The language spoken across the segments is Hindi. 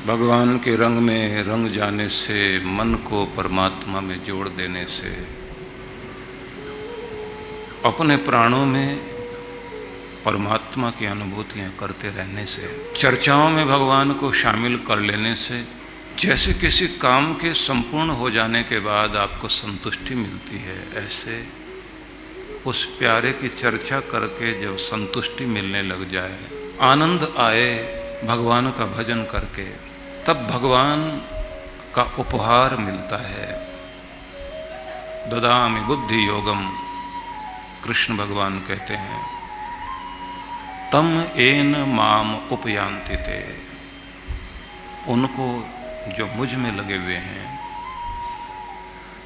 भगवान के रंग में रंग जाने से, मन को परमात्मा में जोड़ देने से, अपने प्राणों में परमात्मा की अनुभूतियां करते रहने से, चर्चाओं में भगवान को शामिल कर लेने से, जैसे किसी काम के संपूर्ण हो जाने के बाद आपको संतुष्टि मिलती है, ऐसे उस प्यारे की चर्चा करके जब संतुष्टि मिलने लग जाए, आनंद आए भगवान का भजन करके, तब भगवान का उपहार मिलता है। ददामि बुद्धि योगम, कृष्ण भगवान कहते हैं, तम एन माम उपयांति ते। उनको जो मुझ में लगे हुए हैं,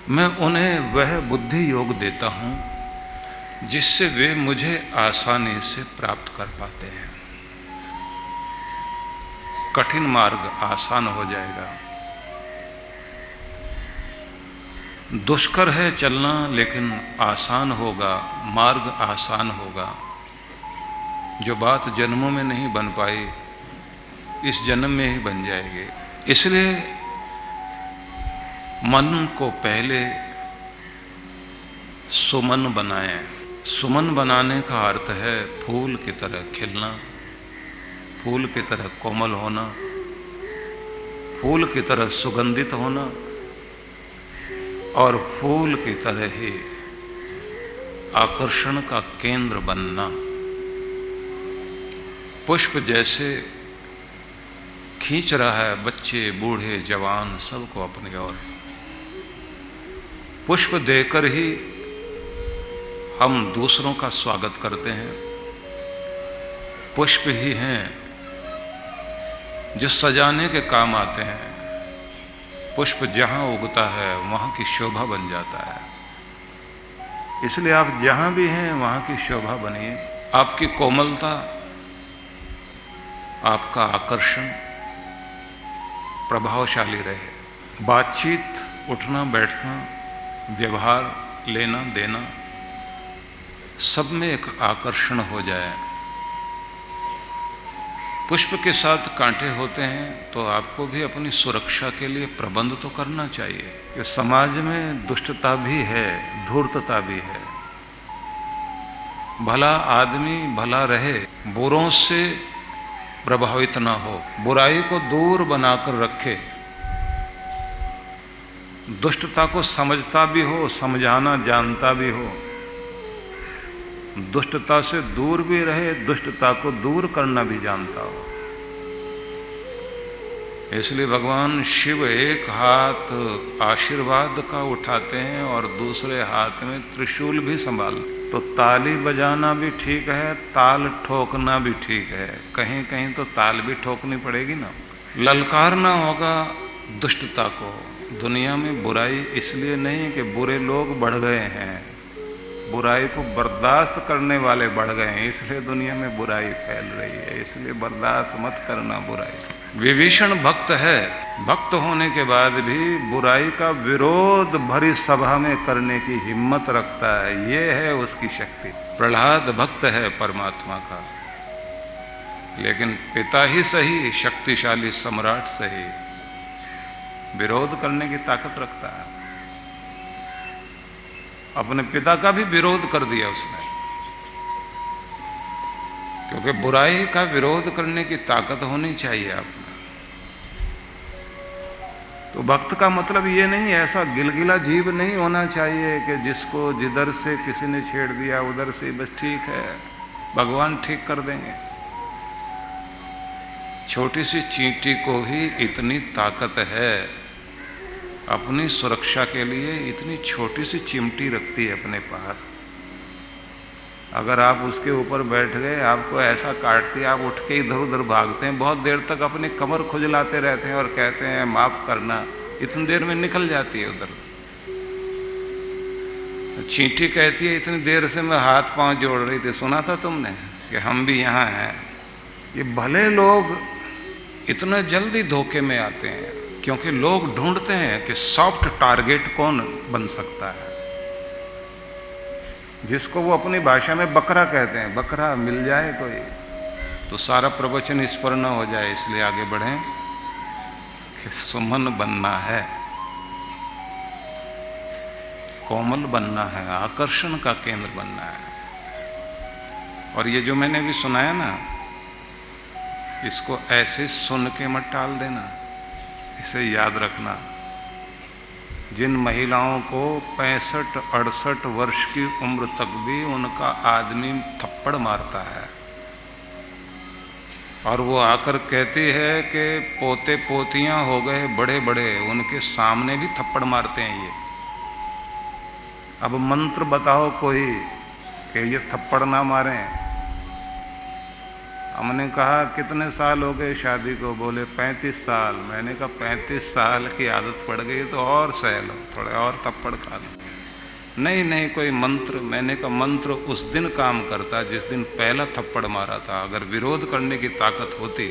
मैं उन्हें वह बुद्धि योग देता हूं जिससे वे मुझे आसानी से प्राप्त कर पाते हैं। कठिन मार्ग आसान हो जाएगा। दुष्कर है चलना, लेकिन आसान होगा, मार्ग आसान होगा। जो बात जन्मों में नहीं बन पाई, इस जन्म में ही बन जाएगी। इसलिए मन को पहले सुमन बनाएं। सुमन बनाने का अर्थ है फूल की तरह खिलना, फूल की तरह कोमल होना, फूल की तरह सुगंधित होना और फूल की तरह ही आकर्षण का केंद्र बनना। पुष्प जैसे खींच रहा है बच्चे, बूढ़े, जवान सबको अपनी ओर। पुष्प देकर ही हम दूसरों का स्वागत करते हैं। पुष्प ही हैं जो सजाने के काम आते हैं। पुष्प जहां उगता है वहां की शोभा बन जाता है। इसलिए आप जहां भी हैं वहां की शोभा बनिए। आपकी कोमलता, आपका आकर्षण प्रभावशाली रहे। बातचीत, उठना बैठना, व्यवहार, लेना देना, सब में एक आकर्षण हो जाए। पुष्प के साथ कांटे होते हैं तो आपको भी अपनी सुरक्षा के लिए प्रबंध तो करना चाहिए। कि समाज में दुष्टता भी है, धूर्तता भी है। भला आदमी भला रहे, बुरों से प्रभावित ना हो, बुराई को दूर बनाकर रखे, दुष्टता को समझता भी हो, समझाना जानता भी हो, दुष्टता से दूर भी रहे, दुष्टता को दूर करना भी जानता हो। इसलिए भगवान शिव एक हाथ आशीर्वाद का उठाते हैं और दूसरे हाथ में त्रिशूल भी संभाल। तो ताली बजाना भी ठीक है, ताल ठोकना भी ठीक है। कहीं कहीं तो ताल भी ठोकनी पड़ेगी ना। ललकारना होगा दुष्टता को। दुनिया में बुराई इसलिए नहीं कि बुरे लोग बढ़ गए हैं, बुराई को बर्दाश्त करने वाले बढ़ गए हैं, इसलिए दुनिया में बुराई फैल रही है। इसलिए बर्दाश्त मत करना बुराई। विभीषण भक्त है, भक्त होने के बाद भी बुराई का विरोध भरी सभा में करने की हिम्मत रखता है। ये है उसकी शक्ति। प्रहलाद भक्त है परमात्मा का, लेकिन पिता ही सही, शक्तिशाली सम्राट सही, विरोध करने की ताकत रखता है। अपने पिता का भी विरोध कर दिया उसने, क्योंकि बुराई का विरोध करने की ताकत होनी चाहिए आप में। तो भक्त का मतलब ये नहीं, ऐसा गिलगिला जीव नहीं होना चाहिए कि जिसको जिधर से किसी ने छेड़ दिया उधर से बस ठीक है, भगवान ठीक कर देंगे। छोटी सी चींटी को ही इतनी ताकत है, अपनी सुरक्षा के लिए इतनी छोटी सी चिमटी रखती है अपने पास। अगर आप उसके ऊपर बैठ गए, आपको ऐसा काटती है, आप उठ के इधर उधर भागते हैं, बहुत देर तक अपनी कमर खुजलाते रहते हैं और कहते हैं माफ करना, इतनी देर में निकल जाती है उधर। चींटी कहती है इतनी देर से मैं हाथ पांव जोड़ रही थी, सुना था तुमने कि हम भी यहाँ हैं। ये भले लोग इतना जल्दी धोखे में आते हैं, क्योंकि लोग ढूंढते हैं कि सॉफ्ट टारगेट कौन बन सकता है, जिसको वो अपनी भाषा में बकरा कहते हैं। बकरा मिल जाए कोई तो सारा प्रवचन इस पर न हो जाए, इसलिए आगे बढ़ें। कि सुमन बनना है, कोमल बनना है, आकर्षण का केंद्र बनना है। और ये जो मैंने भी सुनाया ना, इसको ऐसे सुन के मत टाल देना, इसे याद रखना। जिन महिलाओं को 65-68 वर्ष की उम्र तक भी उनका आदमी थप्पड़ मारता है और वो आकर कहती है कि पोते पोतियां हो गए बड़े बड़े, उनके सामने भी थप्पड़ मारते हैं ये। अब मंत्र बताओ कोई कि ये थप्पड़ ना मारें। हमने कहा कितने साल हो गए शादी को? बोले 35 साल। मैंने कहा 35 साल की आदत पड़ गई तो और सह लो, थोड़े और थप्पड़ खा लो। नहीं कोई मंत्र। मैंने कहा मंत्र उस दिन काम करता जिस दिन पहला थप्पड़ मारा था। अगर विरोध करने की ताकत होती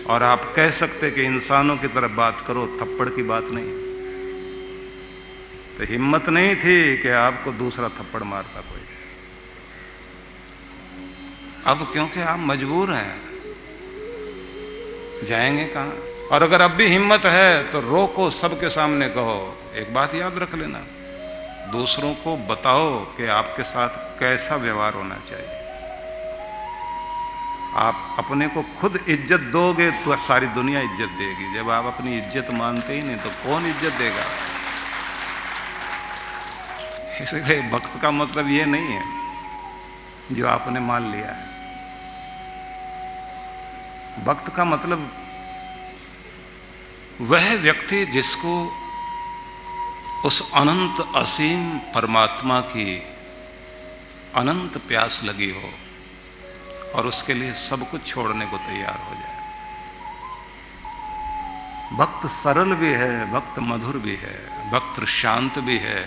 और आप कह सकते कि इंसानों की तरफ बात करो, थप्पड़ की बात नहीं, तो हिम्मत नहीं थी कि आपको दूसरा थप्पड़ मारता कोई। अब क्योंकि आप मजबूर हैं, जाएंगे कहाँ? और अगर अब भी हिम्मत है तो रोको, सबके सामने कहो। एक बात याद रख लेना, दूसरों को बताओ कि आपके साथ कैसा व्यवहार होना चाहिए। आप अपने को खुद इज्जत दोगे तो सारी दुनिया इज्जत देगी। जब आप अपनी इज्जत मानते ही नहीं तो कौन इज्जत देगा? इसलिए भक्त का मतलब ये नहीं है जो आपने मान लिया है। भक्त का मतलब वह व्यक्ति जिसको उस अनंत असीम परमात्मा की अनंत प्यास लगी हो और उसके लिए सब कुछ छोड़ने को तैयार हो जाए। भक्त सरल भी है, भक्त मधुर भी है, भक्त शांत भी है।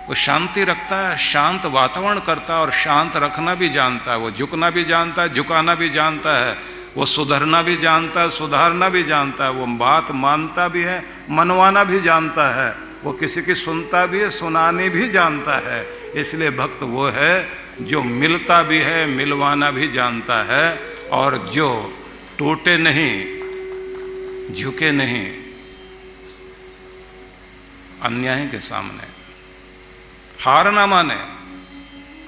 वो शांति रखता है, शांत वातावरण करता है और शांत रखना भी जानता है। वो झुकना भी जानता है, झुकाना भी जानता है। वो सुधरना भी जानता है, सुधारना भी जानता है। वो बात मानता भी है, मनवाना भी जानता है। वो किसी की सुनता भी है, सुनाने भी जानता है। इसलिए भक्त वो है जो मिलता भी है, मिलवाना भी जानता है और जो टूटे नहीं, झुके नहीं अन्याय के सामने, हार ना माने,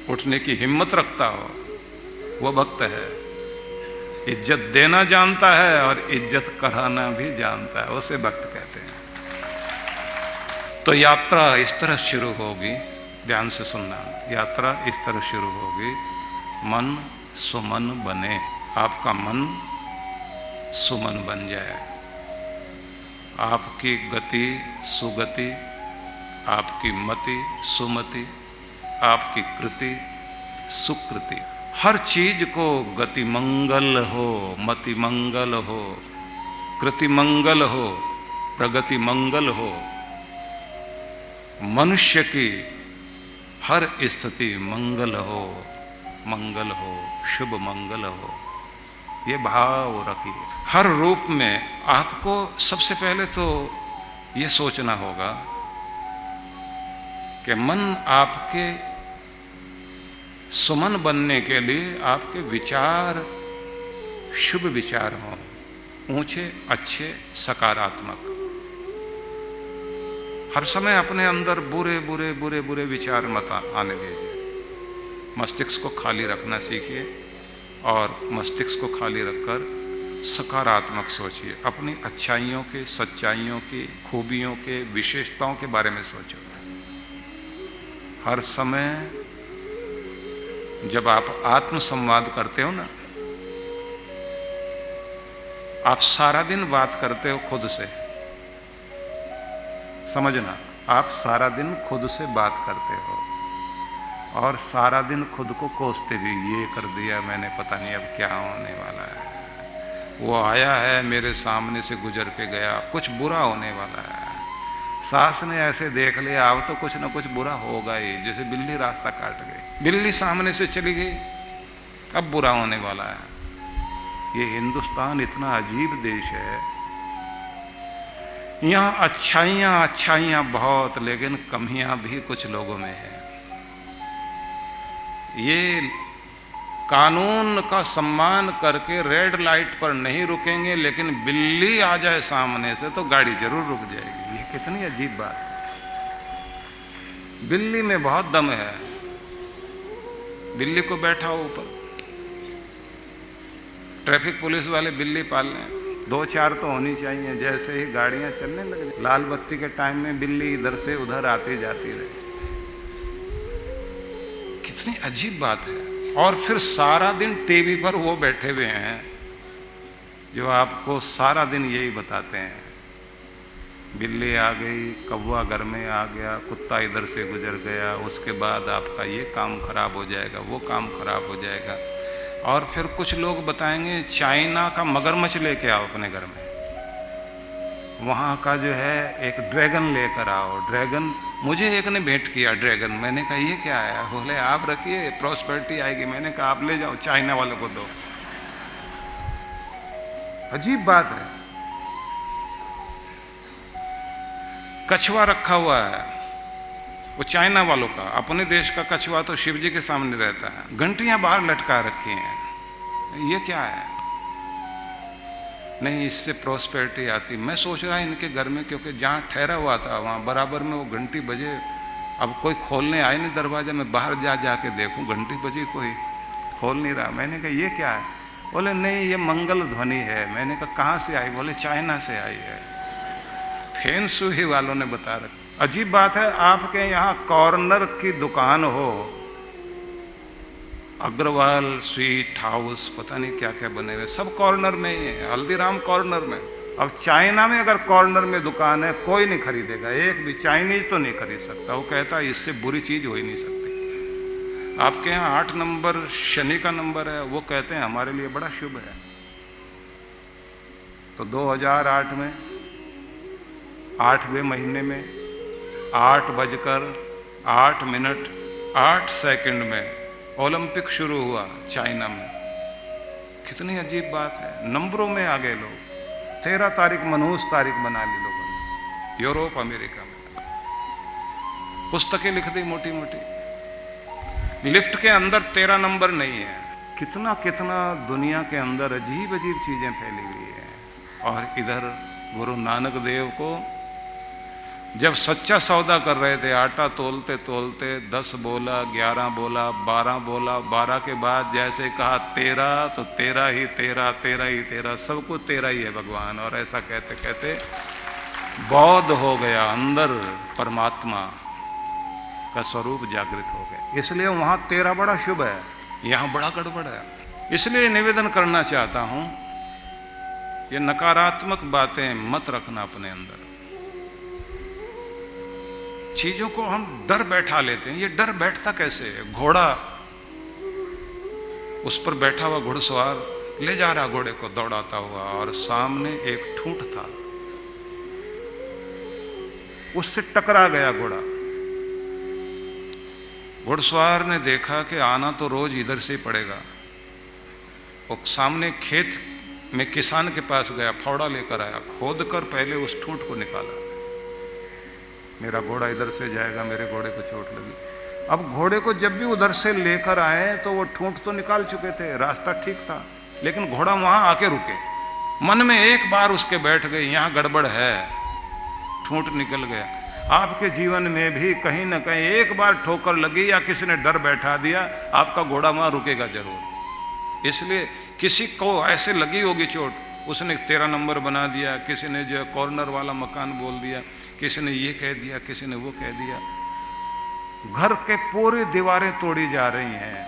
उठने की हिम्मत रखता हो, वो भक्त है। इज्जत देना जानता है और इज्जत कराना भी जानता है, उसे भक्त कहते हैं। तो यात्रा इस तरह शुरू होगी, ध्यान से सुनना। यात्रा इस तरह शुरू होगी, मन सुमन बने। आपका मन सुमन बन जाए, आपकी गति सुगति, आपकी मति सुमति, आपकी कृति सुकृति, हर चीज को गति मंगल हो, मति मंगल हो, कृति मंगल हो, प्रगति मंगल हो। मनुष्य की हर स्थिति मंगल हो, मंगल हो, शुभ मंगल हो, ये भाव रखिए। हर रूप में आपको सबसे पहले तो ये सोचना होगा कि मन आपके सुमन बनने के लिए आपके विचार शुभ विचार हों, ऊंचे अच्छे सकारात्मक। हर समय अपने अंदर बुरे बुरे बुरे बुरे विचार मत आने दीजिए। मस्तिष्क को खाली रखना सीखिए और मस्तिष्क को खाली रखकर सकारात्मक सोचिए। अपनी अच्छाइयों के, सच्चाइयों की, खूबियों के, विशेषताओं के बारे में सोचो। हर समय जब आप आत्म संवाद करते हो ना, आप सारा दिन बात करते हो खुद से। समझना, आप सारा दिन खुद से बात करते हो और सारा दिन खुद को कोसते भी, ये कर दिया मैंने, पता नहीं अब क्या होने वाला है। वो आया है मेरे सामने से गुजर के गया, कुछ बुरा होने वाला है। सास ने ऐसे देख लिया, अब तो कुछ ना कुछ बुरा होगा ही। जैसे बिल्ली रास्ता काट गई, बिल्ली सामने से चली गई, अब बुरा होने वाला है। ये हिंदुस्तान इतना अजीब देश है, यहाँ अच्छाइयाँ बहुत, लेकिन कमियां भी कुछ लोगों में है। ये कानून का सम्मान करके रेड लाइट पर नहीं रुकेंगे, लेकिन बिल्ली आ जाए सामने से तो गाड़ी जरूर रुक जाएगी। ये कितनी अजीब बात है। बिल्ली में बहुत दम है। बिल्ली को बैठाओ ऊपर। ट्रैफिक पुलिस वाले बिल्ली पाल लें, 2-4 तो होनी चाहिए। जैसे ही गाड़ियां चलने लग जाए, लाल बत्ती के टाइम में बिल्ली इधर से उधर आती जाती रहे। कितनी अजीब बात है। और फिर सारा दिन टीवी पर वो बैठे हुए हैं जो आपको सारा दिन यही बताते हैं, बिल्ली आ गई, कौवा घर में आ गया, कुत्ता इधर से गुजर गया, उसके बाद आपका ये काम खराब हो जाएगा, वो काम खराब हो जाएगा। और फिर कुछ लोग बताएंगे चाइना का मगरमच्छ लेके आओ अपने घर में, वहाँ का जो है एक ड्रैगन लेकर आओ। ड्रैगन मुझे एक ने भेंट किया ड्रैगन। मैंने कहा ये क्या है? बोले आप रखिए, प्रॉस्पेरिटी आएगी। मैंने कहा आप ले जाओ, चाइना वालों को दो। अजीब बात है। कछुआ रखा हुआ है, वो चाइना वालों का। अपने देश का कछुआ तो शिव जी के सामने रहता है। घंटियां बाहर लटका रखी हैं। ये क्या है? नहीं, इससे प्रॉस्पेरिटी आती। मैं सोच रहा इनके घर में, क्योंकि जहाँ ठहरा हुआ था वहाँ बराबर में वो घंटी बजे। अब कोई खोलने आए नहीं दरवाजा, मैं बाहर जाके देखूं, घंटी बजी, कोई खोल नहीं रहा। मैंने कहा ये क्या है? बोले नहीं, ये मंगल ध्वनि है। मैंने कहा कहाँ से आई? बोले चाइना से आई है। फेन सुही वालों ने बता रखा। अजीब बात है, आपके यहाँ कॉर्नर की दुकान हो, अग्रवाल स्वीट हाउस, पता नहीं क्या क्या बने हुए, सब कॉर्नर में ही है। हल्दीराम कॉर्नर में। अब चाइना में अगर कॉर्नर में दुकान है, कोई नहीं खरीदेगा। एक भी चाइनीज तो नहीं खरीद सकता। वो कहता है इससे बुरी चीज हो ही नहीं सकती। आपके यहाँ 8 नंबर शनि का नंबर है, वो कहते हैं हमारे लिए बड़ा शुभ है। तो 2008 में 8वें महीने में 8:08 में ओलंपिक शुरू हुआ चाइना में। कितनी अजीब बात है। नंबरों में आ गए लोग। 13 तारीख मनहूस तारीख बना ली लोगों ने। यूरोप अमेरिका में पुस्तकें लिख दी मोटी मोटी। लिफ्ट के अंदर 13 नंबर नहीं है। कितना कितना दुनिया के अंदर अजीब अजीब चीजें फैली हुई है। और इधर गुरु नानक देव को जब सच्चा सौदा कर रहे थे, आटा तोलते तोलते 10 बोला, 11 बोला, 12 बोला, 12 के बाद जैसे कहा 13, तो 13 ही 13, 13 ही 13, सब कुछ 13 ही है भगवान। और ऐसा कहते कहते बौद्ध हो गया, अंदर परमात्मा का स्वरूप जागृत हो गया। इसलिए वहां 13 बड़ा शुभ है, यहां बड़ा गड़बड़ है। इसलिए निवेदन करना चाहता हूं, ये नकारात्मक बातें मत रखना अपने अंदर। चीजों को हम डर बैठा लेते हैं। ये डर बैठता कैसे है? घोड़ा, उस पर बैठा हुआ घुड़सवार ले जा रहा घोड़े को दौड़ाता हुआ, और सामने एक ठूंठ था, उससे टकरा गया घोड़ा। घुड़सवार ने देखा कि आना तो रोज इधर से पड़ेगा। वो सामने खेत में किसान के पास गया, फावड़ा लेकर आया, खोद कर पहले उस ठूंठ को निकाला। मेरा घोड़ा इधर से जाएगा, मेरे घोड़े को चोट लगी। अब घोड़े को जब भी उधर से लेकर आए तो वो ठूंठ तो निकाल चुके थे, रास्ता ठीक था, लेकिन घोड़ा वहां आके रुके। मन में एक बार उसके बैठ गई, यहां गड़बड़ है, ठूंठ निकल गया। आपके जीवन में भी कहीं ना कहीं एक बार ठोकर लगी या किसी ने डर बैठा दिया, आपका घोड़ा वहां रुकेगा जरूर। इसलिए किसी को ऐसे लगी होगी चोट, उसने 13 नंबर बना दिया, किसी ने जो कॉर्नर वाला मकान बोल दिया, किसी ने ये कह दिया, किसी ने वो कह दिया। घर के पूरी दीवारें तोड़ी जा रही हैं।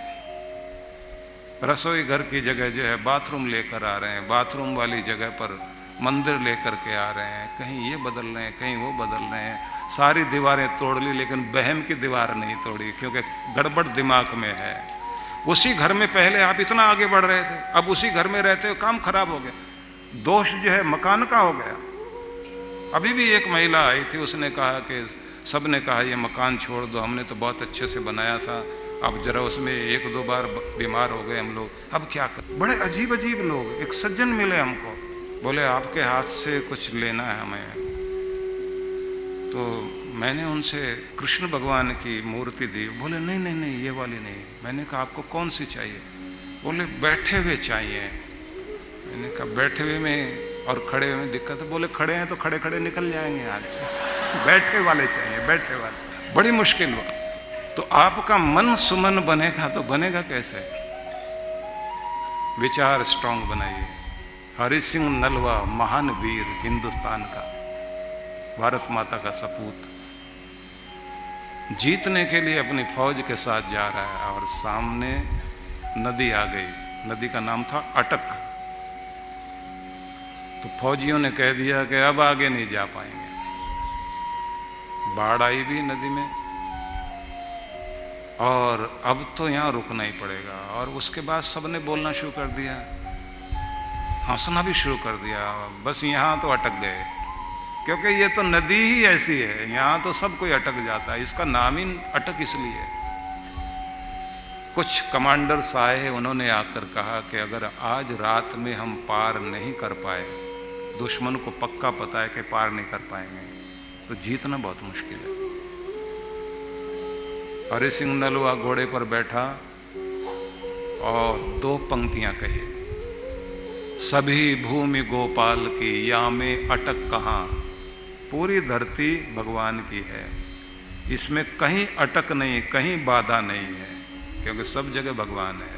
रसोई घर की जगह जो है बाथरूम लेकर आ रहे हैं, बाथरूम वाली जगह पर मंदिर लेकर के आ रहे हैं, कहीं ये बदल रहे हैं, कहीं वो बदल रहे हैं। सारी दीवारें तोड़ ली, लेकिन बहम की दीवार नहीं तोड़ी, क्योंकि गड़बड़ दिमाग में है। उसी घर में पहले आप इतना आगे बढ़ रहे थे, अब उसी घर में रहते हुए काम खराब हो गया। दोष जो है मकान का हो गया। अभी भी एक महिला आई थी, उसने कहा कि सब ने कहा ये मकान छोड़ दो, हमने तो बहुत अच्छे से बनाया था, अब जरा उसमें 1-2 बार बीमार हो गए हम लोग, अब क्या कर। बड़े अजीब अजीब लोग। एक सज्जन मिले हमको, बोले आपके हाथ से कुछ लेना है हमें। तो मैंने उनसे कृष्ण भगवान की मूर्ति दी। बोले नहीं नहीं नहीं, ये वाली नहीं। मैंने कहा आपको कौन सी चाहिए? बोले बैठे हुए चाहिए। मैंने कहा बैठे हुए में और खड़े हुए में दिक्कत है। बोले खड़े हैं तो खड़े खड़े निकल जाएंगे आगे, बैठे वाले चाहिए, बैठे वाले। बड़ी मुश्किल हुआ। तो आपका मन सुमन बनेगा तो बनेगा कैसे? विचार स्ट्रांग बनाइए। हरि सिंह नलवा महान वीर, हिंदुस्तान का, भारत माता का सपूत, जीतने के लिए अपनी फौज के साथ जा रहा है और सामने नदी आ गई। नदी का नाम था अटक। तो फौजियों ने कह दिया कि अब आगे नहीं जा पाएंगे। बाढ़ आई भी नदी में और अब तो यहां रुकना ही पड़ेगा। और उसके बाद सबने बोलना शुरू कर दिया, हंसना भी शुरू कर दिया। बस यहां तो अटक गए, क्योंकि ये तो नदी ही ऐसी है, यहां तो सब कोई अटक जाता है। इसका नाम ही अटक इसलिए है। कुछ कमांडर्स आए, उन्होंने आकर कहा कि अगर आज रात में हम पार नहीं कर पाए, दुश्मन को पक्का पता है कि पार नहीं कर पाएंगे, तो जीतना बहुत मुश्किल है। हरि सिंह नलवा घोड़े पर बैठा और 2 पंक्तियां कही, सभी भूमि गोपाल की, या में अटक कहाँ। पूरी धरती भगवान की है, इसमें कहीं अटक नहीं, कहीं बाधा नहीं है, क्योंकि सब जगह भगवान है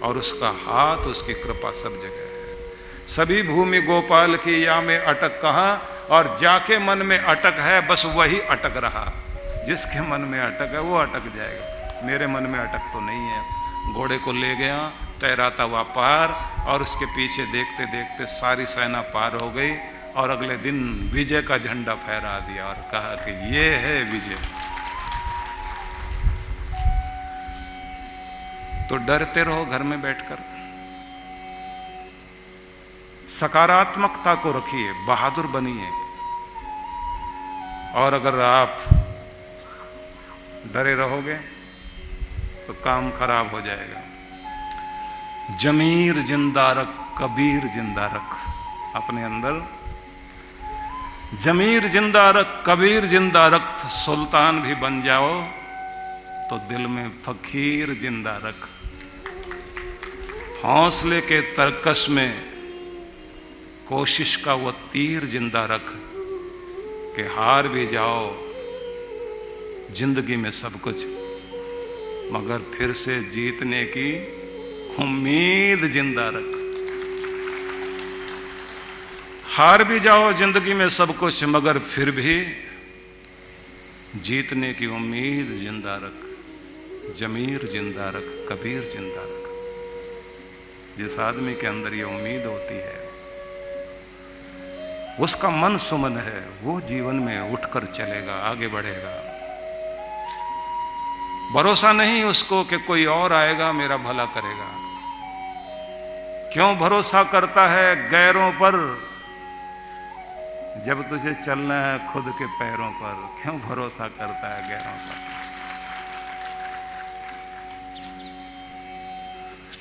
और उसका हाथ, उसकी कृपा सब जगह है। सभी भूमि गोपाल की, या में अटक कहाँ। और जाके मन में अटक है, बस वही अटक रहा। जिसके मन में अटक है वो अटक जाएगा। मेरे मन में अटक तो नहीं है। घोड़े को ले गया, तैराता हुआ पार, और उसके पीछे देखते देखते सारी सेना पार हो गई। और अगले दिन विजय का झंडा फहरा दिया और कहा कि ये है विजय। तो डरते रहो घर में बैठकर, सकारात्मकता को रखिए, बहादुर बनिए। और अगर आप डरे रहोगे तो काम खराब हो जाएगा। जमीर जिंदा रख, कबीर जिंदा रख। अपने अंदर जमीर जिंदा रख, कबीर जिंदा रख। सुल्तान भी बन जाओ तो दिल में फकीर जिंदा रख। हौसले के तरकश में कोशिश का वो तीर जिंदा रख कि हार भी जाओ जिंदगी में सब कुछ, मगर फिर से जीतने की उम्मीद जिंदा रख। हार भी जाओ जिंदगी में सब कुछ, मगर फिर भी जीतने की उम्मीद जिंदा रख। जमीर जिंदा रख, कबीर जिंदा रख। जिस आदमी के अंदर ये उम्मीद होती है, उसका मन सुमन है, वो जीवन में उठकर चलेगा, आगे बढ़ेगा। भरोसा नहीं उसको कि कोई और आएगा मेरा भला करेगा। क्यों भरोसा करता है गैरों पर, जब तुझे चलना है खुद के पैरों पर। क्यों भरोसा करता है गैरों पर?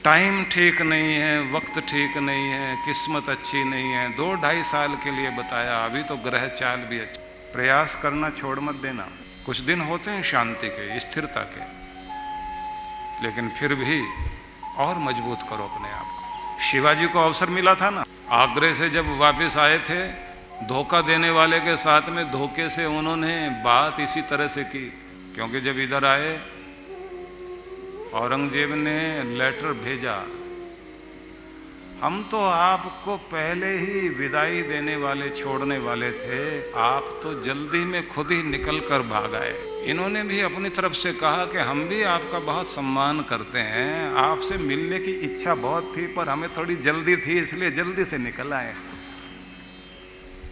टाइम ठीक नहीं है, वक्त ठीक नहीं है, किस्मत अच्छी नहीं है। 2-2.5 साल के लिए बताया, अभी तो ग्रह चाल भी अच्छी। प्रयास करना छोड़ मत देना। कुछ दिन होते हैं शांति के, स्थिरता के, लेकिन फिर भी और मजबूत करो अपने आप को। शिवाजी को अवसर मिला था ना, आगरे से जब वापस आए थे, धोखा देने वाले के साथ में धोखे से उन्होंने बात इसी तरह से की। क्योंकि जब इधर आए, औरंगजेब ने लेटर भेजा, हम तो आपको पहले ही विदाई देने वाले, छोड़ने वाले थे, आप तो जल्दी में खुद ही निकल कर भाग आए। इन्होंने भी अपनी तरफ से कहा कि हम भी आपका बहुत सम्मान करते हैं, आपसे मिलने की इच्छा बहुत थी, पर हमें थोड़ी जल्दी थी, इसलिए जल्दी से निकल आए।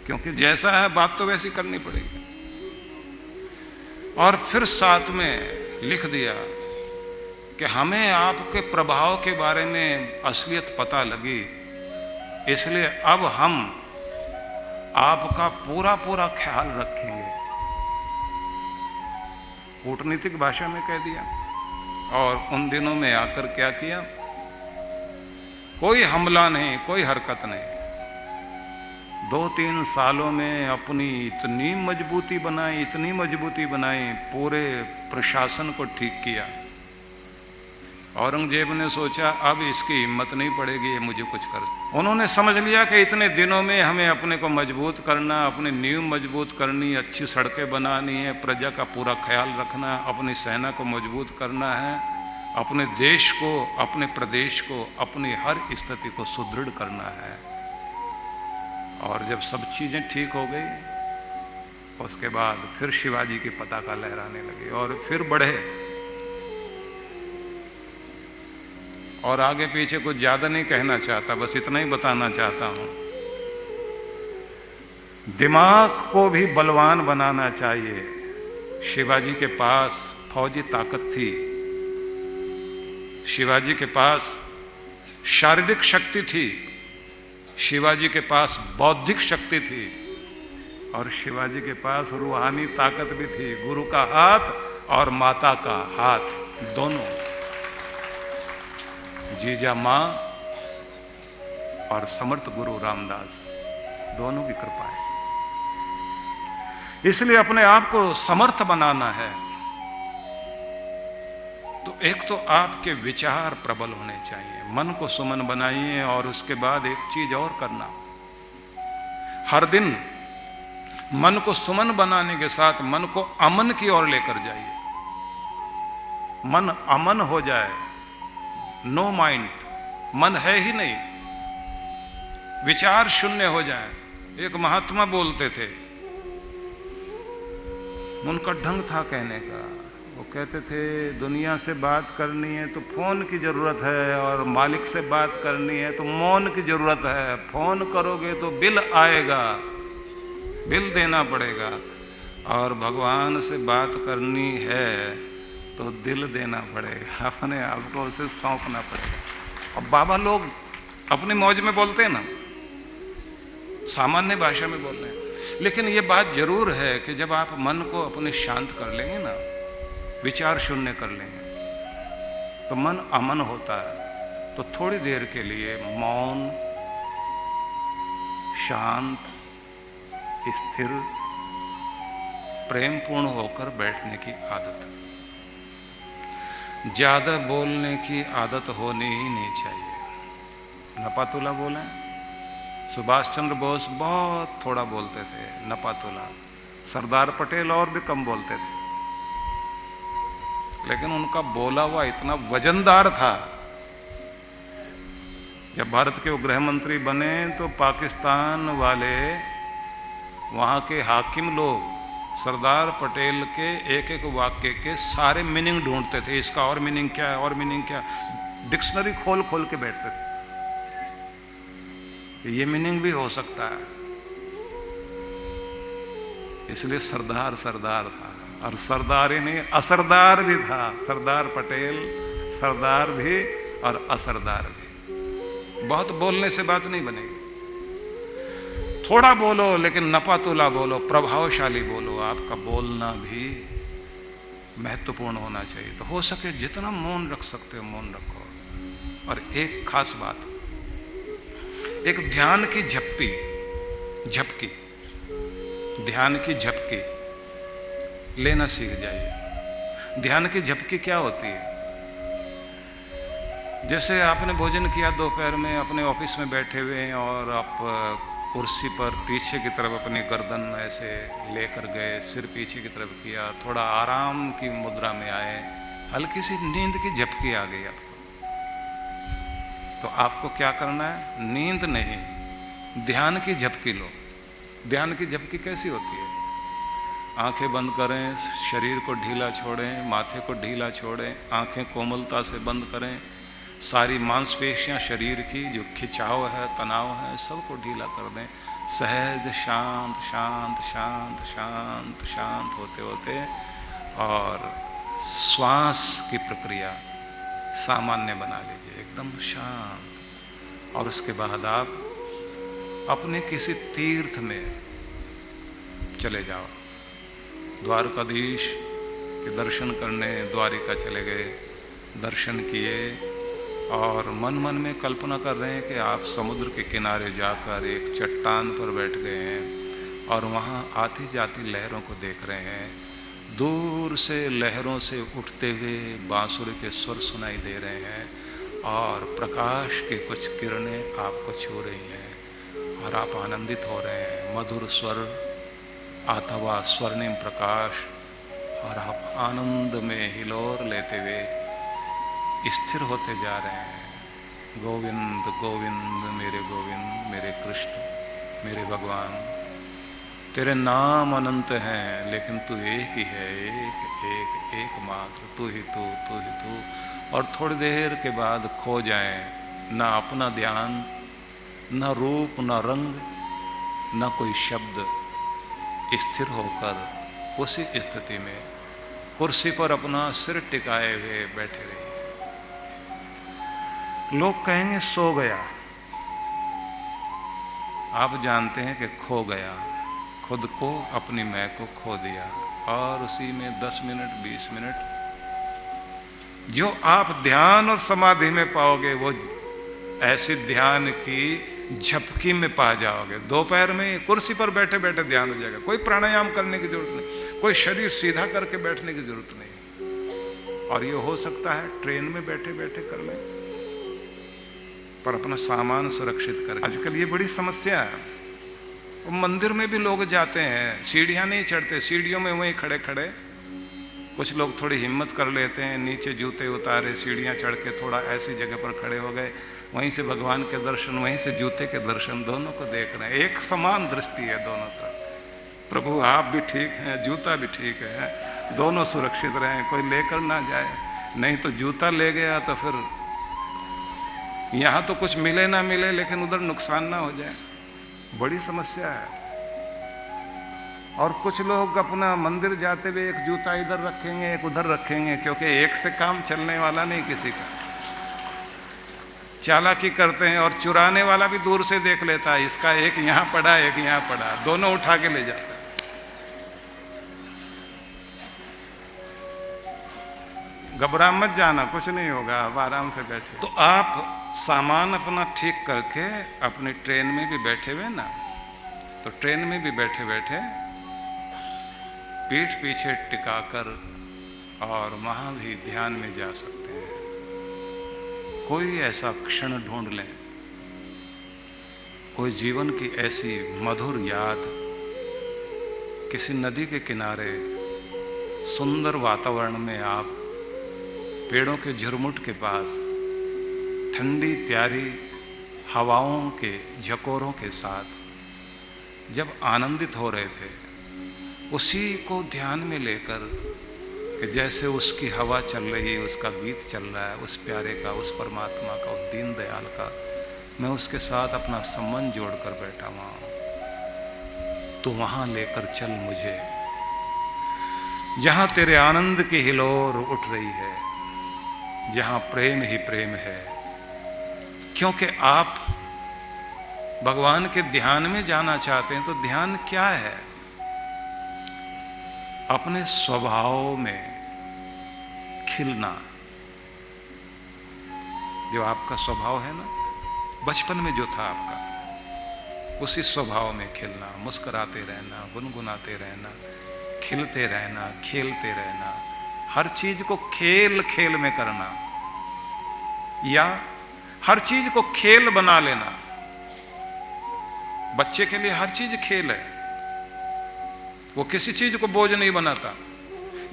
क्योंकि जैसा है बात तो वैसी करनी पड़ेगी। और फिर साथ में लिख दिया कि हमें आपके प्रभाव के बारे में असलियत पता लगी, इसलिए अब हम आपका पूरा पूरा ख्याल रखेंगे। कूटनीतिक भाषा में कह दिया। और उन दिनों में आकर क्या किया, कोई हमला नहीं, कोई हरकत नहीं। 2-3 सालों में अपनी इतनी मजबूती बनाई, इतनी मजबूती बनाई, पूरे प्रशासन को ठीक किया। औरंगजेब ने सोचा अब इसकी हिम्मत नहीं पड़ेगी, ये मुझे कुछ कर। उन्होंने समझ लिया कि इतने दिनों में हमें अपने को मजबूत करना, अपनी नींव मजबूत करनी, अच्छी सड़कें बनानी है, प्रजा का पूरा ख्याल रखना, अपनी सेना को मजबूत करना है, अपने देश को, अपने प्रदेश को, अपनी हर स्थिति को सुदृढ़ करना है। और जब सब चीजें ठीक हो गई, उसके बाद फिर शिवाजी की पताका लहराने लगी और फिर बढ़े। और आगे पीछे कुछ ज्यादा नहीं कहना चाहता, बस इतना ही बताना चाहता हूं, दिमाग को भी बलवान बनाना चाहिए। शिवाजी के पास फौजी ताकत थी, शिवाजी के पास शारीरिक शक्ति थी, शिवाजी के पास बौद्धिक शक्ति थी, और शिवाजी के पास रूहानी ताकत भी थी। गुरु का हाथ और माता का हाथ दोनों, जीजा मां और समर्थ गुरु रामदास, दोनों की कृपा है। इसलिए अपने आप को समर्थ बनाना है तो एक तो आपके विचार प्रबल होने चाहिए, मन को सुमन बनाइए। और उसके बाद एक चीज और करना, हर दिन मन को सुमन बनाने के साथ मन को अमन की ओर लेकर जाइए। मन अमन हो जाए, नो माइंड, मन है ही नहीं, विचार शून्य हो जाए। एक महात्मा बोलते थे, उनका ढंग था कहने का, वो कहते थे दुनिया से बात करनी है तो फोन की जरूरत है, और मालिक से बात करनी है तो मौन की जरूरत है। फोन करोगे तो बिल आएगा, बिल देना पड़ेगा, और भगवान से बात करनी है तो दिल देना पड़ेगा, अपने आप को उसे सौंपना पड़ेगा। और बाबा लोग अपनी मौज में बोलते हैं ना, सामान्य भाषा में बोल रहे हैं, लेकिन ये बात जरूर है कि जब आप मन को अपने शांत कर लेंगे ना, विचार शून्य कर लेंगे, तो मन अमन होता है। तो थोड़ी देर के लिए मौन, शांत, स्थिर, प्रेमपूर्ण होकर बैठने की आदत। ज्यादा बोलने की आदत होनी ही नहीं चाहिए। नपातुला बोले, सुभाष चंद्र बोस बहुत थोड़ा बोलते थे, नपातुला। सरदार पटेल और भी कम बोलते थे, लेकिन उनका बोला हुआ इतना वजनदार था। जब भारत के गृह मंत्री बने तो पाकिस्तान वाले, वहां के हाकिम लोग सरदार पटेल के एक एक वाक्य के सारे मीनिंग ढूंढते थे, इसका और मीनिंग क्या है, और मीनिंग क्या, डिक्शनरी खोल खोल के बैठते थे, ये मीनिंग भी हो सकता है। इसलिए सरदार सरदार था, और सरदार ही नहीं असरदार भी था। सरदार पटेल सरदार भी और असरदार भी। बहुत बोलने से बात नहीं बनेगी, थोड़ा बोलो लेकिन नपातुला बोलो, प्रभावशाली बोलो। आपका बोलना भी महत्वपूर्ण होना चाहिए। तो हो सके जितना मौन रख सकते हो मौन रखो। और एक खास बात, एक ध्यान की झपकी, ध्यान की झपकी लेना सीख जाइए। ध्यान की झपकी क्या होती है? जैसे आपने भोजन किया दोपहर में, अपने ऑफिस में बैठे हुए हैं, और आप कुर्सी पर पीछे की तरफ अपनी गर्दन ऐसे लेकर गए, सिर पीछे की तरफ किया, थोड़ा आराम की मुद्रा में आए, हल्की सी नींद की झपकी आ गई आपको। तो आपको क्या करना है? नींद नहीं, ध्यान की झपकी लो। ध्यान की झपकी कैसी होती है? आंखें बंद करें, शरीर को ढीला छोड़ें, माथे को ढीला छोड़ें, आंखें कोमलता से बंद करें, सारी मांसपेशियां शरीर की जो खिंचाव है, तनाव है, सबको ढीला कर दें। सहज शांत शांत शांत शांत शांत होते होते, और श्वास की प्रक्रिया सामान्य बना लीजिए, एकदम शांत। और उसके बाद आप अपने किसी तीर्थ में चले जाओ। द्वारकाधीश के दर्शन करने द्वारिका चले गए, दर्शन किए, और मन मन में कल्पना कर रहे हैं कि आप समुद्र के किनारे जाकर एक चट्टान पर बैठ गए हैं और वहाँ आती जाती लहरों को देख रहे हैं। दूर से लहरों से उठते हुए बांसुरी के स्वर सुनाई दे रहे हैं और प्रकाश की कुछ किरणें आपको छू रही हैं और आप आनंदित हो रहे हैं। मधुर स्वर आता हुआ स्वर्णिम प्रकाश और आप आनंद में हिलोर लेते हुए स्थिर होते जा रहे हैं। गोविंद गोविंद मेरे कृष्ण मेरे भगवान, तेरे नाम अनंत हैं लेकिन तू एक ही है, एकमात्र, तू ही तू। और थोड़ी देर के बाद खो जाए, ना अपना ध्यान, ना रूप, ना रंग, ना कोई शब्द, स्थिर होकर उसी स्थिति में कुर्सी पर अपना सिर टिकाए हुए बैठे रहिए। लोग कहेंगे सो गया, आप जानते हैं कि खो गया, खुद को, अपनी मैं को खो दिया। और उसी में 10 मिनट 20 मिनट जो आप ध्यान और समाधि में पाओगे वो ऐसी ध्यान की झपकी में पा जाओगे। दोपहर में कुर्सी पर बैठे बैठे ध्यान हो जाएगा। कोई प्राणायाम करने की जरूरत नहीं, कोई शरीर सीधा करके बैठने की जरूरत नहीं। और ये हो सकता है ट्रेन में बैठे बैठे कर लें, पर अपना सामान सुरक्षित कर। आजकल ये बड़ी समस्या है। मंदिर में भी लोग जाते हैं, सीढ़ियां नहीं चढ़ते, सीढ़ियों में वहीं खड़े खड़े। कुछ लोग थोड़ी हिम्मत कर लेते हैं, नीचे जूते उतारे, सीढ़ियां चढ़ के थोड़ा ऐसी जगह पर खड़े हो गए, वहीं से भगवान के दर्शन, वहीं से जूते के दर्शन, दोनों को देख रहे हैं। एक समान दृष्टि है दोनों तरफ। प्रभु आप भी ठीक हैं, जूता भी ठीक है, दोनों सुरक्षित रहें, कोई लेकर ना जाए। नहीं तो जूता ले गया तो फिर यहाँ तो कुछ मिले ना मिले, लेकिन उधर नुकसान ना हो जाए। बड़ी समस्या है। और कुछ लोग अपना मंदिर जाते हुए एक जूता इधर रखेंगे, एक उधर रखेंगे, क्योंकि एक से काम चलने वाला नहीं किसी का। चालाकी करते हैं और चुराने वाला भी दूर से देख लेता है, इसका एक यहां पड़ा एक यहां पड़ा, दोनों उठा के ले जाता है। घबरा मत जाना, कुछ नहीं होगा, आप आराम से बैठे। तो आप सामान अपना ठीक करके अपनी ट्रेन में भी बैठे हुए ना, तो ट्रेन में भी बैठे बैठे पीठ पीछे टिकाकर और वहां भी ध्यान में जा सकते हैं। कोई ऐसा क्षण ढूंढ लें, कोई जीवन की ऐसी मधुर याद, किसी नदी के किनारे सुंदर वातावरण में आप पेड़ों के झुरमुट के पास ठंडी प्यारी हवाओं के झकोरों के साथ जब आनंदित हो रहे थे, उसी को ध्यान में लेकर कि जैसे उसकी हवा चल रही है, उसका गीत चल रहा है, उस प्यारे का, उस परमात्मा का, उस दीन दयाल का, मैं उसके साथ अपना संबंध जोड़कर बैठा हुआ हूं। तो वहां लेकर चल मुझे, जहां तेरे आनंद की हिलोर उठ रही है, जहां प्रेम ही प्रेम है। क्योंकि आप भगवान के ध्यान में जाना चाहते हैं, तो ध्यान क्या है? अपने स्वभाव में खिलना। जो आपका स्वभाव है ना, बचपन में जो था आपका, उसी स्वभाव में खिलना, मुस्कुराते रहना, गुनगुनाते रहना, खिलते रहना, खेलते रहना, हर चीज को खेल खेल में करना, या हर चीज को खेल बना लेना। बच्चे के लिए हर चीज खेल है, वो किसी चीज को बोझ नहीं बनाता।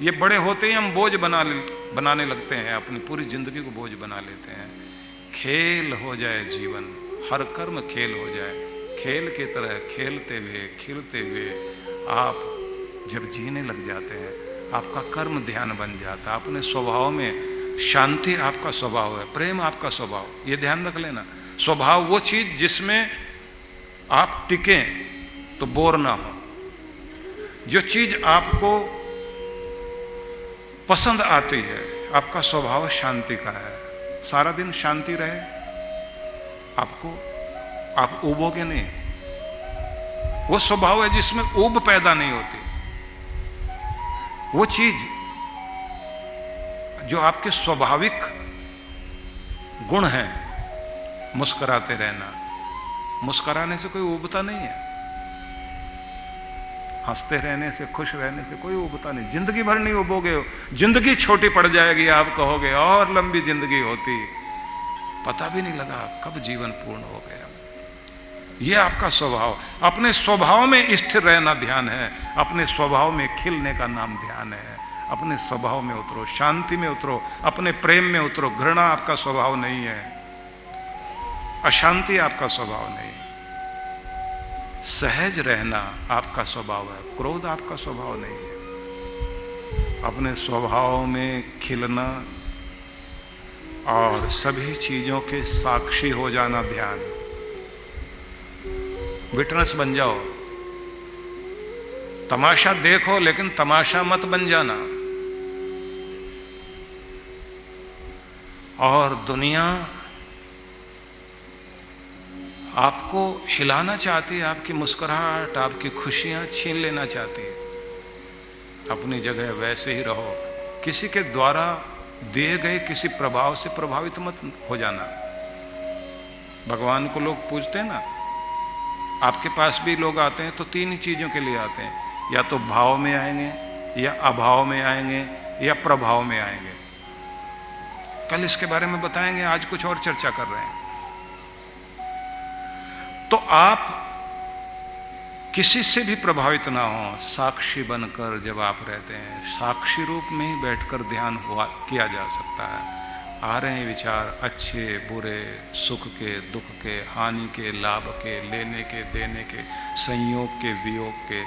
ये बड़े होते ही हम बोझ बनाने लगते हैं, अपनी पूरी जिंदगी को बोझ बना लेते हैं। खेल हो जाए जीवन, हर कर्म खेल हो जाए, खेल की तरह खेलते हुए खिलते हुए आप जब जीने लग जाते हैं, आपका कर्म ध्यान बन जाता है। अपने स्वभाव में शांति आपका स्वभाव है, प्रेम आपका स्वभाव, ये ध्यान रख लेना। स्वभाव वो चीज जिसमें आप टिके तो बोर ना हो, जो चीज आपको पसंद आती है, आपका स्वभाव शांति का है, सारा दिन शांति रहे आपको, आप ऊबोगे नहीं। वो स्वभाव है जिसमें ऊब पैदा नहीं होती। वो चीज जो आपके स्वाभाविक गुण हैं, मुस्कुराते रहना, मुस्कुराने से कोई उबता नहीं है। हंसते रहने से, खुश रहने से कोई उबता नहीं। जिंदगी भर नहीं उबोगे, जिंदगी छोटी पड़ जाएगी। आप कहोगे और लंबी जिंदगी होती, पता भी नहीं लगा कब जीवन पूर्ण हो गया। यह आपका स्वभाव, अपने स्वभाव में स्थिर रहना ध्यान है। अपने स्वभाव में खिलने का नाम ध्यान है। अपने स्वभाव में उतरो, शांति में उतरो, अपने प्रेम में उतरो। घृणा आपका स्वभाव नहीं है, अशांति आपका स्वभाव नहीं। सहज रहना आपका स्वभाव है, क्रोध आपका स्वभाव नहीं है। अपने स्वभाव में खिलना और सभी चीजों के साक्षी हो जाना ध्यान। विटनेस बन जाओ, तमाशा देखो लेकिन तमाशा मत बन जाना। और दुनिया आपको हिलाना चाहती है, आपकी मुस्कुराहट, आपकी खुशियां छीन लेना चाहती है। अपनी जगह वैसे ही रहो। किसी के द्वारा दिए गए किसी प्रभाव से प्रभावित मत हो जाना। भगवान को लोग पूजते हैं ना, आपके पास भी लोग आते हैं तो तीन ही चीजों के लिए आते हैं, या तो भाव में आएंगे, या अभाव में आएंगे, या प्रभाव में आएंगे। कल इसके बारे में बताएंगे, आज कुछ और चर्चा कर रहे हैं। तो आप किसी से भी प्रभावित ना हो, साक्षी बनकर जब आप रहते हैं, साक्षी रूप में ही बैठकर ध्यान किया जा सकता है। आ रहे हैं विचार, अच्छे बुरे, सुख के दुख के, हानि के लाभ के, लेने के देने के, संयोग के वियोग के,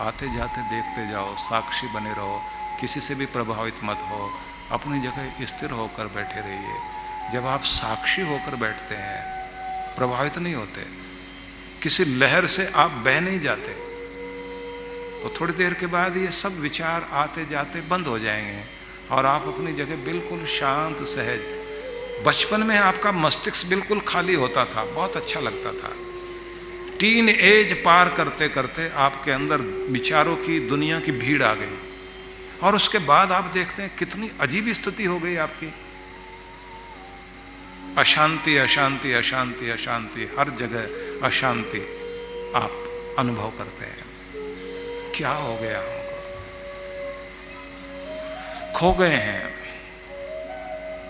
आते जाते देखते जाओ, साक्षी बने रहो, किसी से भी प्रभावित मत हो, अपनी जगह स्थिर होकर बैठे रहिए। जब आप साक्षी होकर बैठते हैं, प्रभावित नहीं होते, किसी लहर से आप बह नहीं जाते, तो थोड़ी देर के बाद ये सब विचार आते जाते बंद हो जाएंगे और आप अपनी जगह बिल्कुल शांत सहज। बचपन में आपका मस्तिष्क बिल्कुल खाली होता था, बहुत अच्छा लगता था। टीन एज पार करते करते आपके अंदर विचारों की दुनिया की भीड़ आ गई, और उसके बाद आप देखते हैं कितनी अजीब स्थिति हो गई आपकी। अशांति अशांति अशांति अशांति, हर जगह अशांति आप अनुभव करते हैं। क्या हो गया हमको, खो गए हैं।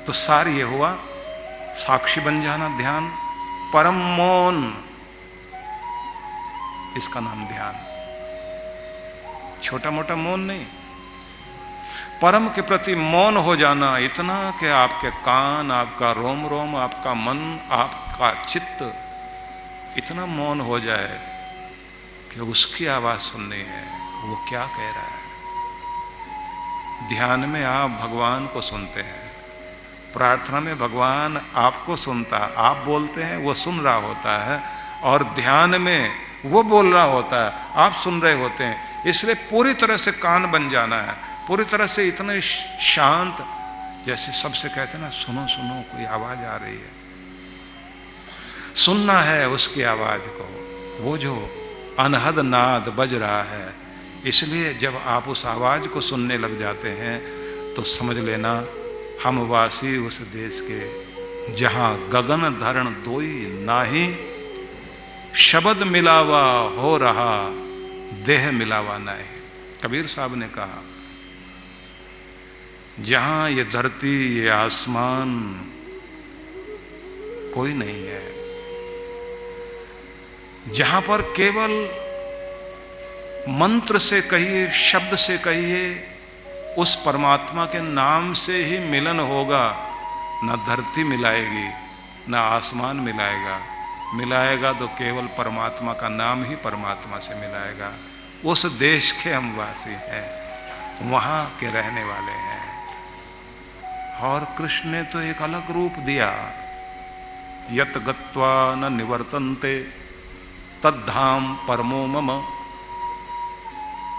तो सार ये हुआ, साक्षी बन जाना ध्यान, परम मौन, इसका नाम ध्यान। छोटा मोटा मौन नहीं, परम के प्रति मौन हो जाना, इतना कि आपके कान, आपका रोम रोम, आपका मन, आपका चित्त इतना मौन हो जाए कि उसकी आवाज सुननी है, वो क्या कह रहा है। ध्यान में आप भगवान को सुनते हैं, प्रार्थना में भगवान आपको सुनता है। आप बोलते हैं, वो सुन रहा होता है, और ध्यान में वो बोल रहा होता है, आप सुन रहे होते हैं। इसलिए पूरी तरह से कान बन जाना है, पूरी तरह से इतने शांत, जैसे सबसे कहते हैं ना, सुनो सुनो कोई आवाज आ रही है। सुनना है उसकी आवाज को, वो जो अनहद नाद बज रहा है। इसलिए जब आप उस आवाज को सुनने लग जाते हैं तो समझ लेना, हम वासी उस देश के जहां गगन धरण दोई नाही, शब्द मिलावा हो रहा देह मिलावा नहीं। कबीर साहब ने कहा, जहां ये धरती ये आसमान कोई नहीं है, जहां पर केवल मंत्र से कहिए, शब्द से कहिए, उस परमात्मा के नाम से ही मिलन होगा। ना धरती मिलाएगी, ना आसमान मिलाएगा, मिलाएगा तो केवल परमात्मा का नाम ही परमात्मा से मिलाएगा। उस देश के हम वासी हैं, वहां के रहने वाले हैं। और कृष्ण ने तो एक अलग रूप दिया, यत गत्वा न निवर्तन्ते तद्धाम परमो मम।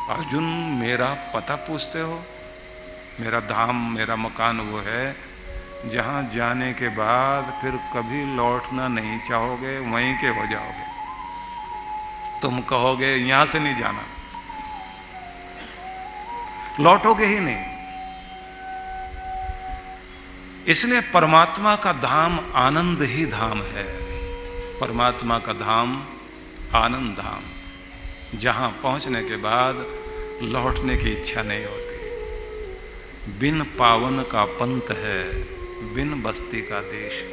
अर्जुन, मेरा पता पूछते हो? मेरा धाम, मेरा मकान वो है जहां जाने के बाद फिर कभी लौटना नहीं चाहोगे, वहीं के हो जाओगे। तुम कहोगे यहां से नहीं जाना, लौटोगे ही नहीं। इसलिए परमात्मा का धाम आनंद ही धाम है। परमात्मा का धाम आनंद धाम। जहां पहुंचने के बाद लौटने की इच्छा नहीं होती। बिन पावन का पंथ है, बिन बस्ती का देश।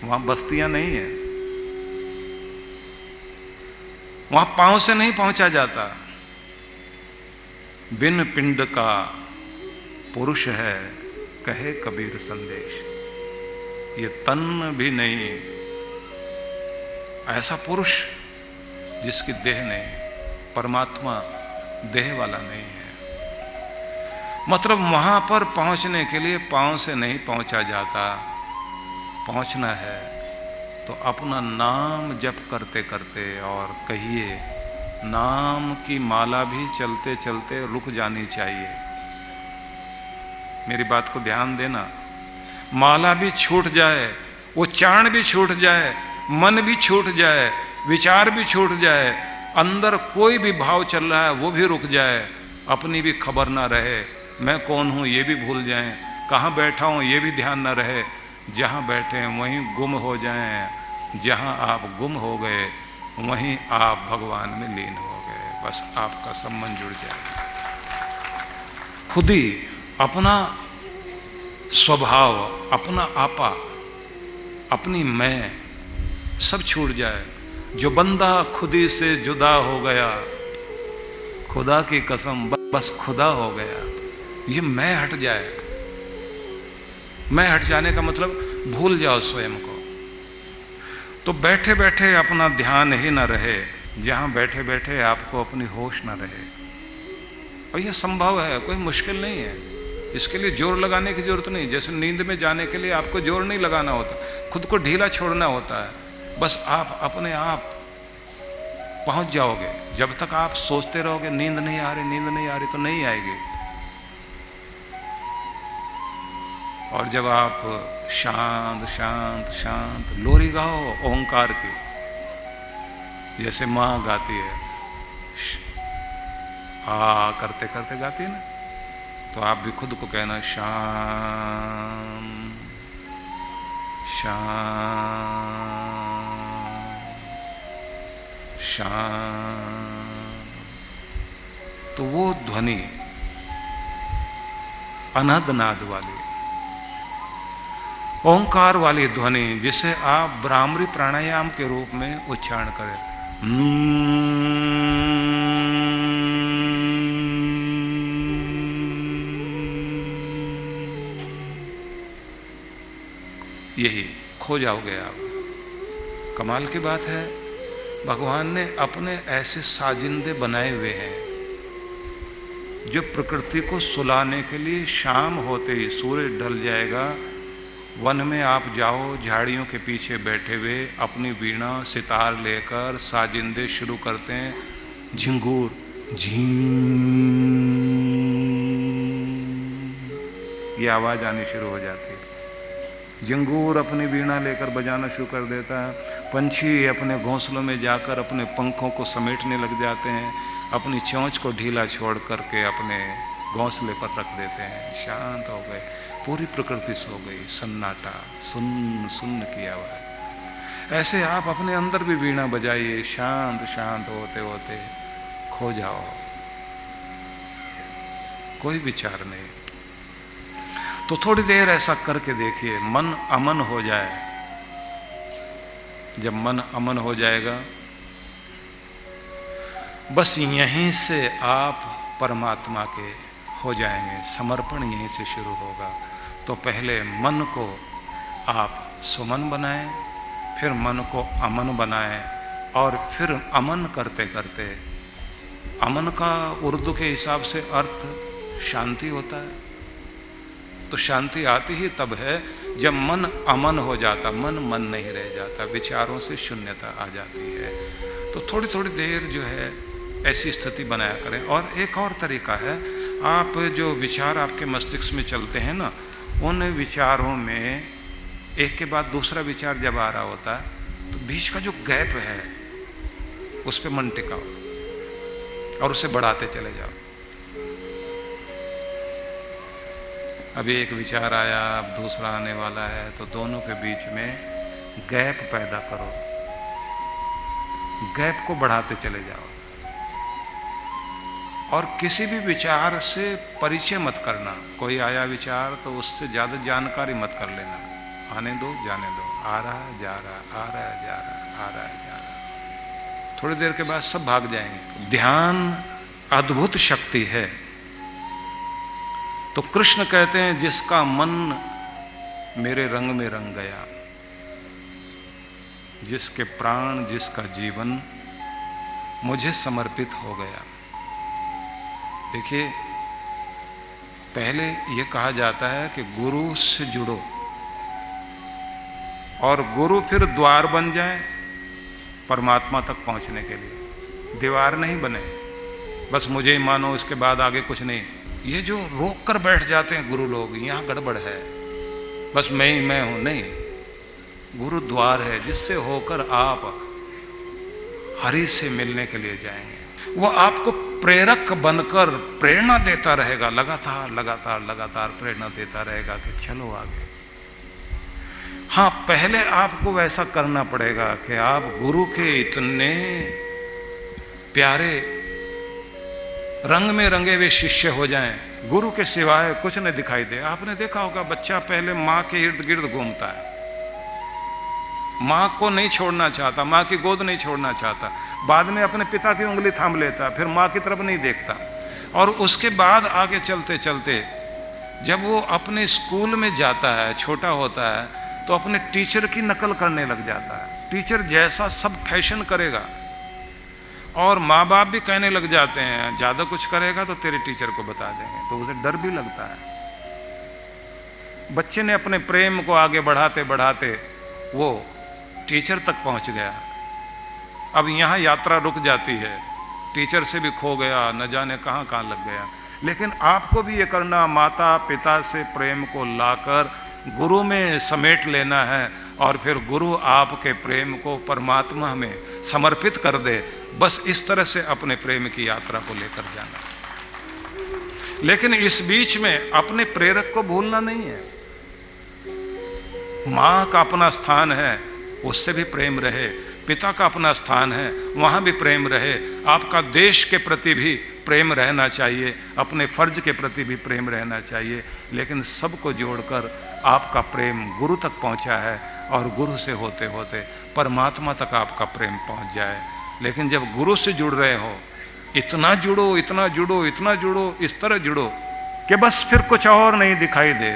वहां बस्तियां नहीं है, वहां पांव से नहीं पहुंचा जाता। बिन पिंड का पुरुष है, कहे कबीर संदेश। ये तन भी नहीं, ऐसा पुरुष जिसकी देह नहीं, परमात्मा देह वाला नहीं है। मतलब वहां पर पहुंचने के लिए पांव से नहीं पहुंचा जाता। पहुंचना है तो अपना नाम जप करते करते, और कहिए नाम की माला भी चलते चलते रुक जानी चाहिए। मेरी बात को ध्यान देना। माला भी छूट जाए, उच्चारण भी छूट जाए, मन भी छूट जाए, विचार भी छूट जाए, अंदर कोई भी भाव चल रहा है वो भी रुक जाए, अपनी भी खबर ना रहे, मैं कौन हूं ये भी भूल जाएं, कहां बैठा हूं ये भी ना रहे, जहां बैठे हैं वहीं गुम हो जाएं। जहां आप गुम हो गए वहीं आप भगवान में लीन हो गए। बस आपका संबंध जुड़ जाए। खुद ही अपना स्वभाव, अपना आपा, अपनी मैं सब छूट जाए। जो बंदा खुदी से जुदा हो गया, खुदा की कसम बस खुदा हो गया। ये मैं हट जाए। मैं हट जाने का मतलब भूल जाओ स्वयं को। तो बैठे बैठे अपना ध्यान ही ना रहे, जहां बैठे बैठे आपको अपनी होश ना रहे। और ये संभव है, कोई मुश्किल नहीं है। इसके लिए जोर लगाने की जरूरत नहीं। जैसे नींद में जाने के लिए आपको जोर नहीं लगाना होता, खुद को ढीला छोड़ना होता है। बस आप अपने आप पहुंच जाओगे। जब तक आप सोचते रहोगे नींद नहीं आ रही, नींद नहीं आ रही, तो नहीं आएगी। और जब आप शांत शांत शांत लोरी गाओ ओंकार की, जैसे मां गाती है, आ करते करते गाती है ना, तो आप भी खुद को कहना शाम शाम शाम। तो वो ध्वनि अनहद नाद वाली, ओंकार वाली ध्वनि, जिसे आप भ्रामरी प्राणायाम के रूप में उच्चारण करें। यही खो जाओगे आप। कमाल की बात है, भगवान ने अपने ऐसे साजिंदे बनाए हुए हैं जो प्रकृति को सुलाने के लिए शाम होते ही सूरज ढल जाएगा, वन में आप जाओ, झाड़ियों के पीछे बैठे हुए अपनी वीणा सितार लेकर साजिंदे शुरू करते हैं। झिंगूर झिंग, ये आवाज आनी शुरू हो जाती है। झिंगूर अपनी वीणा लेकर बजाना शुरू कर देता है। पंछी अपने घोंसलों में जाकर अपने पंखों को समेटने लग जाते हैं, अपनी चोंच को ढीला छोड़ करके अपने घोंसले पर रख देते हैं। शांत हो गए, पूरी प्रकृति सो गई, सन्नाटा, सुन्न सुन्न की आवाज। ऐसे आप अपने अंदर भी वीणा बजाइए, शांत शांत होते होते खो जाओ, कोई विचार नहीं। तो थोड़ी देर ऐसा करके देखिए, मन अमन हो जाए। जब मन अमन हो जाएगा, बस यहीं से आप परमात्मा के हो जाएंगे। समर्पण यहीं से शुरू होगा। तो पहले मन को आप सुमन बनाएं, फिर मन को अमन बनाएं, और फिर अमन करते करते, अमन का उर्दू के हिसाब से अर्थ शांति होता है। तो शांति आती ही तब है जब मन अमन हो जाता, मन नहीं रह जाता, विचारों से शून्यता आ जाती है। तो थोड़ी थोड़ी देर जो है ऐसी स्थिति बनाया करें। और एक और तरीका है, आप जो विचार आपके मस्तिष्क में चलते हैं ना, उन विचारों में एक के बाद दूसरा विचार जब आ रहा होता है, तो बीच का जो गैप है उस पर मन टिकाओ और उसे बढ़ाते चले जाओ। अभी एक विचार आया, अब दूसरा आने वाला है, तो दोनों के बीच में गैप पैदा करो। गैप को बढ़ाते चले जाओ। और किसी भी विचार से परिचय मत करना। कोई आया विचार तो उससे ज्यादा जानकारी मत कर लेना। आने दो, जाने दो, आ रहा जा रहा, आ रहा जा रहा, आ रहा जा रहा, थोड़ी देर के बाद सब भाग जाएंगे। ध्यान अद्भुत शक्ति है। तो कृष्ण कहते हैं जिसका मन मेरे रंग में रंग गया, जिसके प्राण, जिसका जीवन मुझे समर्पित हो गया। देखिए, पहले यह कहा जाता है कि गुरु से जुड़ो, और गुरु फिर द्वार बन जाए परमात्मा तक पहुंचने के लिए। दीवार नहीं बने बस मुझे ही मानो, इसके बाद आगे कुछ नहीं। ये जो रोक कर बैठ जाते हैं गुरु लोग, यहां गड़बड़ है, बस मैं ही मैं हूं, नहीं। गुरु द्वार है जिससे होकर आप हरि से मिलने के लिए जाएंगे। वो आपको प्रेरक बनकर प्रेरणा देता रहेगा, लगातार लगातार लगातार प्रेरणा देता रहेगा कि चलो आगे। हाँ, पहले आपको वैसा करना पड़ेगा कि आप गुरु के इतने प्यारे रंग में रंगे हुए शिष्य हो जाएं, गुरु के सिवाय कुछ न दिखाई दे। आपने देखा होगा, बच्चा पहले माँ के इर्द गिर्द घूमता है, माँ को नहीं छोड़ना चाहता, माँ की गोद नहीं छोड़ना चाहता, बाद में अपने पिता की उंगली थाम लेता, फिर माँ की तरफ नहीं देखता। और उसके बाद आगे चलते चलते जब वो अपने स्कूल में जाता है, छोटा होता है, तो अपने टीचर की नकल करने लग जाता है। टीचर जैसा सब फैशन करेगा, और माँ बाप भी कहने लग जाते हैं ज्यादा कुछ करेगा तो तेरे टीचर को बता देंगे, तो उसे डर भी लगता है। बच्चे ने अपने प्रेम को आगे बढ़ाते बढ़ाते वो टीचर तक पहुंच गया। अब यहाँ यात्रा रुक जाती है, टीचर से भी खो गया, न जाने कहाँ कहाँ लग गया। लेकिन आपको भी ये करना, माता पिता से प्रेम को लाकर गुरु में समेट लेना है, और फिर गुरु आपके प्रेम को परमात्मा में समर्पित कर दे। बस इस तरह से अपने प्रेम की यात्रा को लेकर जाना। लेकिन इस बीच में अपने प्रेरक को भूलना नहीं है। माँ का अपना स्थान है, उससे भी प्रेम रहे। पिता का अपना स्थान है, वहाँ भी प्रेम रहे। आपका देश के प्रति भी प्रेम रहना चाहिए, अपने फर्ज के प्रति भी प्रेम रहना चाहिए। लेकिन सबको जोड़कर आपका प्रेम गुरु तक पहुँचा है, और गुरु से होते होते परमात्मा तक आपका प्रेम पहुँच जाए। लेकिन जब गुरु से जुड़ रहे हो, इतना जुड़ो, इतना जुड़ो, इतना जुड़ो, इस तरह जुड़ो कि बस फिर कुछ और नहीं दिखाई दे,